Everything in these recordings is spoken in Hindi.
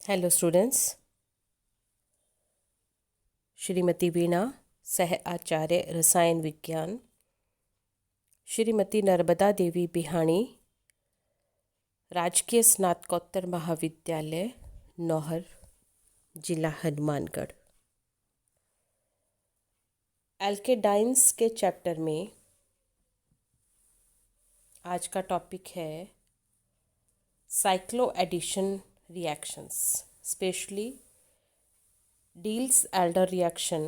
Hello students. श्रीमती वीणा, सह आचार्य रसायन विज्ञान, श्रीमती नर्मदा देवी बिहाणी, राजकीय स्नातकोत्तर महाविद्यालय नौहर, जिला हनुमानगढ़। एल्केडाइंस के चैप्टर में आज का टॉपिक है cycloaddition reactions, specially Diels-Alder reaction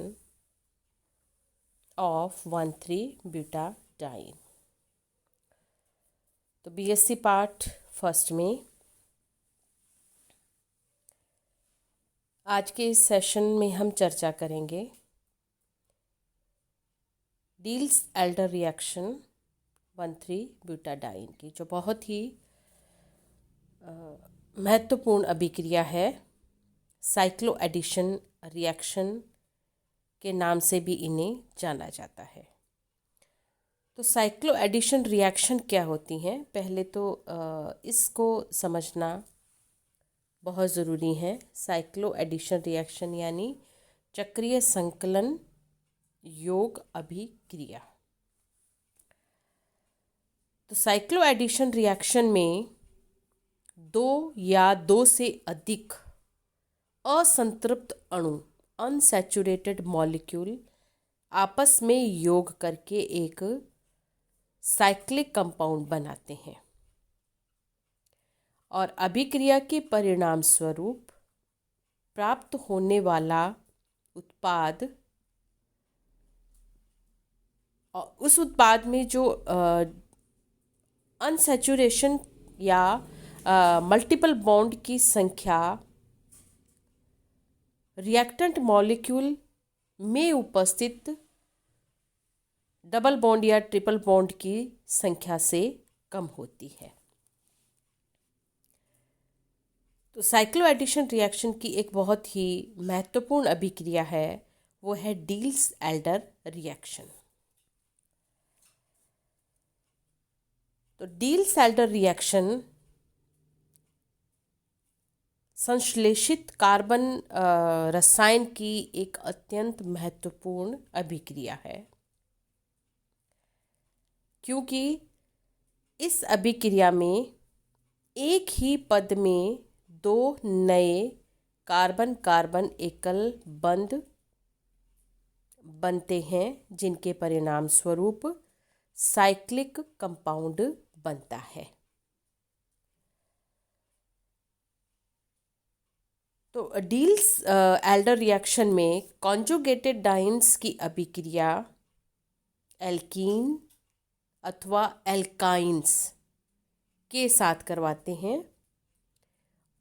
of 1,3-butadiene। तो बीएससी पार्ट फर्स्ट में आज के इस सेशन में हम चर्चा करेंगे Diels-Alder रिएक्शन 1,3-butadiene की, जो बहुत ही महत्वपूर्ण अभिक्रिया है। साइक्लो एडिशन रिएक्शन के नाम से भी इन्हें जाना जाता है। तो साइक्लो एडिशन रिएक्शन क्या होती हैं, पहले तो इसको समझना बहुत ज़रूरी है। साइक्लो एडिशन रिएक्शन यानी चक्रीय संकलन योग अभिक्रिया। तो साइक्लो एडिशन रिएक्शन में दो या दो से अधिक असंतृप्त अणु, अनसैचुरेटेड मॉलिक्यूल, आपस में योग करके एक साइक्लिक कंपाउंड बनाते हैं और अभिक्रिया के परिणाम स्वरूप प्राप्त होने वाला उत्पाद और उस उत्पाद में जो अनसैचुरेशन या मल्टीपल बॉन्ड की संख्या रिएक्टेंट मॉलिक्यूल में उपस्थित डबल बॉन्ड या ट्रिपल बॉन्ड की संख्या से कम होती है। तो साइक्लो एडिशन रिएक्शन की एक बहुत ही महत्वपूर्ण अभिक्रिया है, वो है डील्स-एल्डर रिएक्शन। तो डील्स-एल्डर रिएक्शन संश्लेषित कार्बन रसायन की एक अत्यंत महत्वपूर्ण अभिक्रिया है, क्योंकि इस अभिक्रिया में एक ही पद में दो नए कार्बन कार्बन एकल बंध बनते हैं, जिनके परिणाम स्वरूप साइक्लिक कंपाउंड बनता है। तो डील्स-एल्डर रिएक्शन में कॉन्जुगेटेड डाइन्स की अभिक्रिया एल्कीन अथवा एल्काइंस के साथ करवाते हैं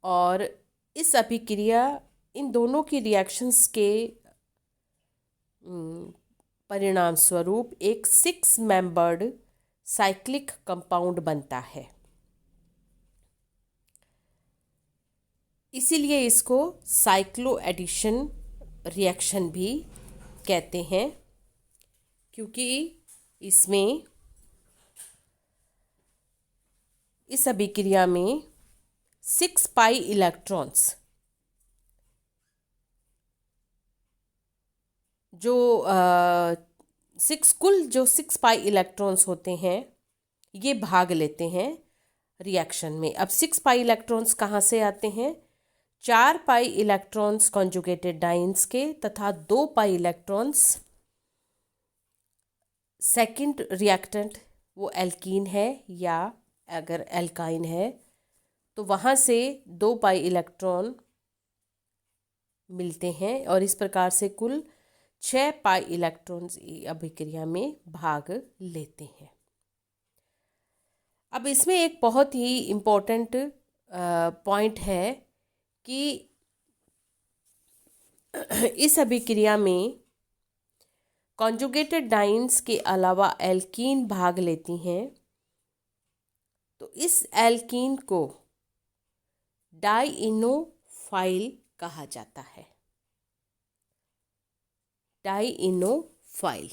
और इस अभिक्रिया इन दोनों की रिएक्शंस के परिणाम स्वरूप एक 6 मेंबर्ड साइक्लिक कंपाउंड बनता है। इसीलिए इसको साइक्लो एडिशन रिएक्शन भी कहते हैं, क्योंकि इसमें इस अभिक्रिया में 6 पाई इलेक्ट्रॉन्स जो 6 पाई इलेक्ट्रॉन्स होते हैं ये भाग लेते हैं रिएक्शन में। अब 6 पाई इलेक्ट्रॉन्स कहाँ से आते हैं? 4 पाई इलेक्ट्रॉन्स कॉन्जुगेटेड डाइन्स के तथा 2 पाई इलेक्ट्रॉन्स सेकंड रिएक्टेंट, वो एल्कीन है या अगर एल्काइन है तो वहाँ से 2 पाई इलेक्ट्रॉन मिलते हैं और इस प्रकार से कुल 6 पाई इलेक्ट्रॉन्स अभिक्रिया में भाग लेते हैं। अब इसमें एक बहुत ही इम्पोर्टेंट पॉइंट है कि इस अभिक्रिया में कॉन्जुगेटेड डाइन्स के अलावा एल्कीन भाग लेती हैं, तो इस एल्कीन को डाइइनोफाइल कहा जाता है। डाइइनोफाइल।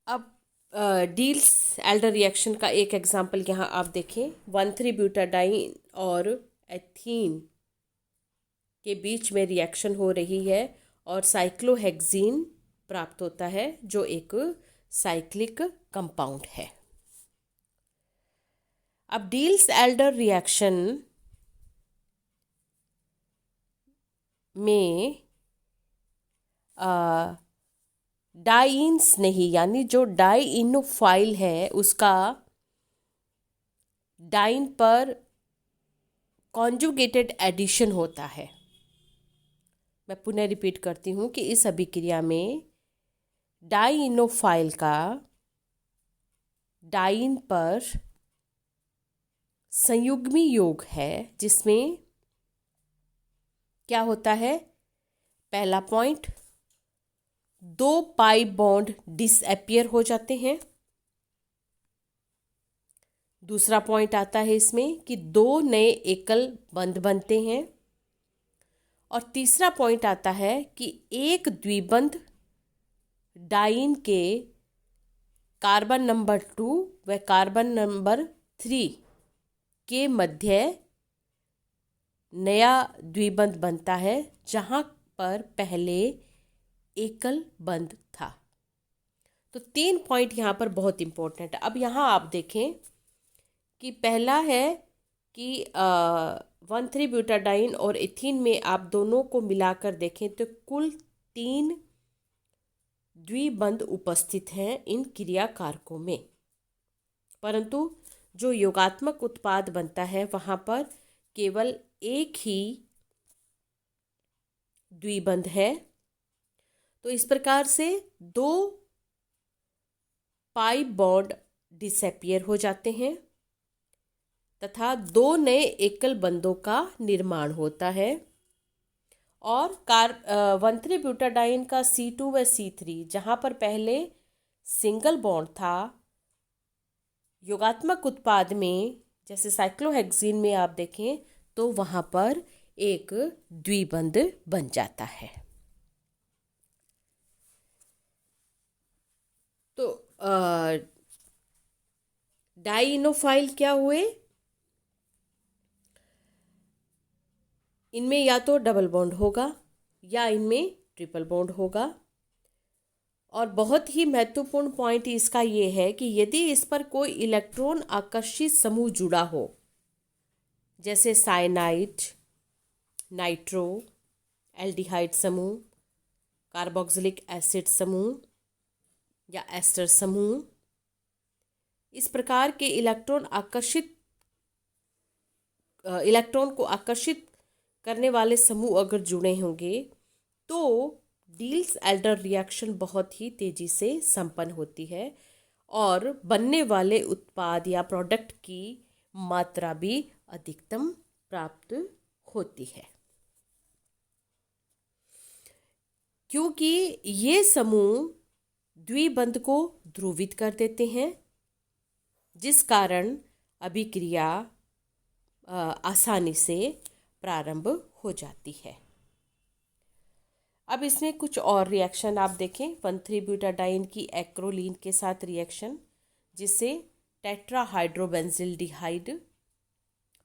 अब डील्स एल्डर रिएक्शन का एक एग्जाम्पल यहाँ आप देखें, 1,3-ब्यूटाडाइन और एथीन के बीच में रिएक्शन हो रही है और साइक्लोहेक्सीन प्राप्त होता है जो एक साइक्लिक कंपाउंड है। अब डील्स एल्डर रिएक्शन में डाइन्स नहीं, यानी जो डाइइनोफाइल है उसका डाइन पर कॉन्जुगेटेड एडिशन होता है। मैं पुनः रिपीट करती हूँ कि इस अभिक्रिया में डाइइनोफाइल का डाइन पर संयुग्मी योग है, जिसमें क्या होता है, पहला पॉइंट, 2 पाई बॉन्ड डिसअपियर हो जाते हैं। दूसरा पॉइंट आता है इसमें कि 2 नए एकल बंध बनते हैं। और तीसरा पॉइंट आता है कि एक द्विबंध डाइन के कार्बन नंबर 2 व कार्बन नंबर 3 के मध्य नया द्विबंध बनता है, जहां पर पहले एकल बंध था। तो 3 पॉइंट यहाँ पर बहुत इंपॉर्टेंट है। अब यहाँ आप देखें कि पहला है कि 1,3-ब्यूटाडाइन और एथीन में आप दोनों को मिलाकर देखें तो कुल 3 द्विबंध उपस्थित हैं इन क्रिया कारकों में, परंतु जो योगात्मक उत्पाद बनता है वहाँ पर केवल एक ही द्विबंध है। तो इस प्रकार से 2 पाई बॉन्ड डिसअपियर हो जाते हैं तथा 2 नए एकल बंधों का निर्माण होता है। और 1,3-ब्यूटाडाइन का C2 व C3 जहाँ पर पहले सिंगल बॉन्ड था, योगात्मक उत्पाद में जैसे साइक्लोहेक्सीन में आप देखें तो वहाँ पर एक द्विबंध बन जाता है। तो डाइइनोफाइल क्या हुए, इनमें या तो डबल बॉन्ड होगा या इनमें ट्रिपल बॉन्ड होगा। और बहुत ही महत्वपूर्ण पॉइंट इसका ये है कि यदि इस पर कोई इलेक्ट्रॉन आकर्षित समूह जुड़ा हो, जैसे साइनाइड, नाइट्रो, एल्डिहाइड समूह, कार्बोक्सिलिक एसिड समूह या एस्टर समूह, इस प्रकार के इलेक्ट्रॉन को आकर्षित करने वाले समूह अगर जुड़े होंगे तो डील्स एल्डर रिएक्शन बहुत ही तेजी से संपन्न होती है और बनने वाले उत्पाद या प्रोडक्ट की मात्रा भी अधिकतम प्राप्त होती है, क्योंकि ये समूह द्विबंध को ध्रुवित कर देते हैं, जिस कारण अभिक्रिया आसानी से प्रारंभ हो जाती है। अब इसमें कुछ और रिएक्शन आप देखें, 1,3-ब्यूटाडाइन की एक्रोलीन के साथ रिएक्शन, जिससे टेट्राहाइड्रोबेंजिल्डिहाइड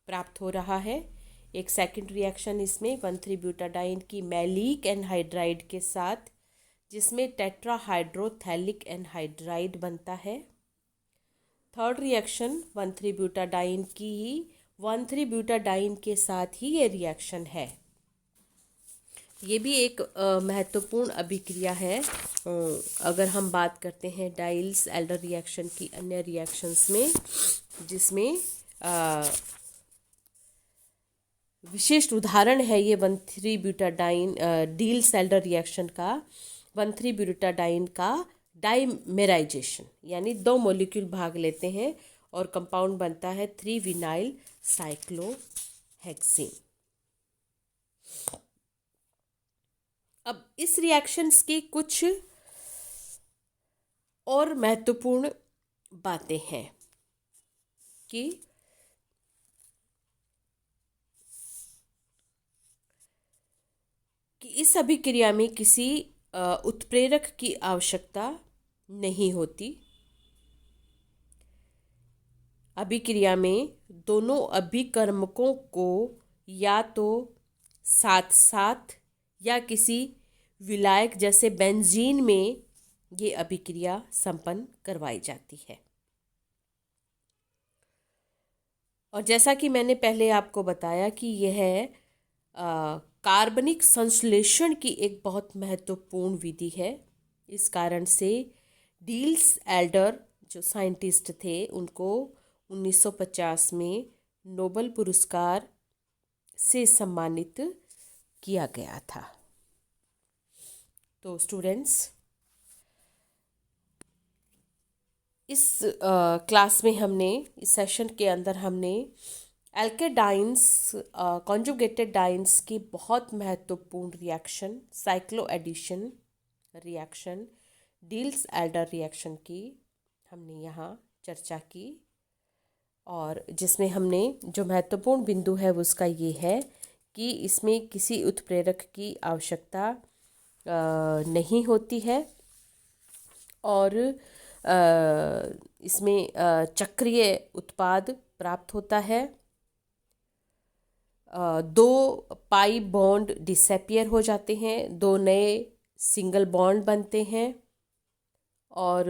प्राप्त हो रहा है। एक सेकंड रिएक्शन इसमें 1,3-ब्यूटाडाइन की मैलिक एनहाइड्राइड के साथ, जिसमें टेट्राहाइड्रोथैलिक एनहाइड्राइड बनता है। थर्ड रिएक्शन 1,3-ब्यूटाडाइन के साथ ही ये रिएक्शन है। ये भी एक महत्वपूर्ण अभिक्रिया है। अगर हम बात करते हैं डाइल्स एल्डर रिएक्शन की अन्य रिएक्शंस में, जिसमें विशिष्ट उदाहरण है ये 1,3-ब्यूटाडाइन डील्स एल्डर रिएक्शन का, 1,3-ब्यूटाडाइन का डाइमेराइजेशन, यानी 2 मॉलिक्यूल भाग लेते हैं और कंपाउंड बनता है 3-विनाइल साइक्लोहेक्सीन। अब इस रिएक्शंस की कुछ और महत्वपूर्ण बातें हैं कि इस अभिक्रिया में किसी उत्प्रेरक की आवश्यकता नहीं होती, अभिक्रिया में दोनों अभिकर्मकों को या तो साथ साथ या किसी विलायक जैसे बेंजीन में ये अभिक्रिया संपन्न करवाई जाती है। और जैसा कि मैंने पहले आपको बताया कि यह कार्बनिक संश्लेषण की एक बहुत महत्वपूर्ण विधि है। इस कारण से डील्स एल्डर जो साइंटिस्ट थे उनको 1950 में नोबेल पुरस्कार से सम्मानित किया गया था। तो स्टूडेंट्स, इस क्लास में हमने, इस सेशन के अंदर हमने एल्केडाइंस, कॉन्जुगेटेड डाइंस की बहुत महत्वपूर्ण reaction, cycloaddition reaction, Diels Alder reaction की हमने यहाँ चर्चा की। और जिसमें हमने जो महत्वपूर्ण बिंदु है वो उसका ये है कि इसमें किसी उत्प्रेरक की आवश्यकता नहीं होती है और इसमें चक्रीय उत्पाद प्राप्त होता है। दो पाई बॉन्ड डिसअपियर हो जाते हैं, दो नए सिंगल बॉन्ड बनते हैं और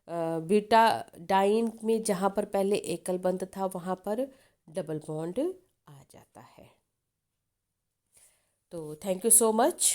बीटा डाइन में जहाँ पर पहले एकल बंध था वहाँ पर डबल बॉन्ड आ जाता है। तो थैंक यू सो मच।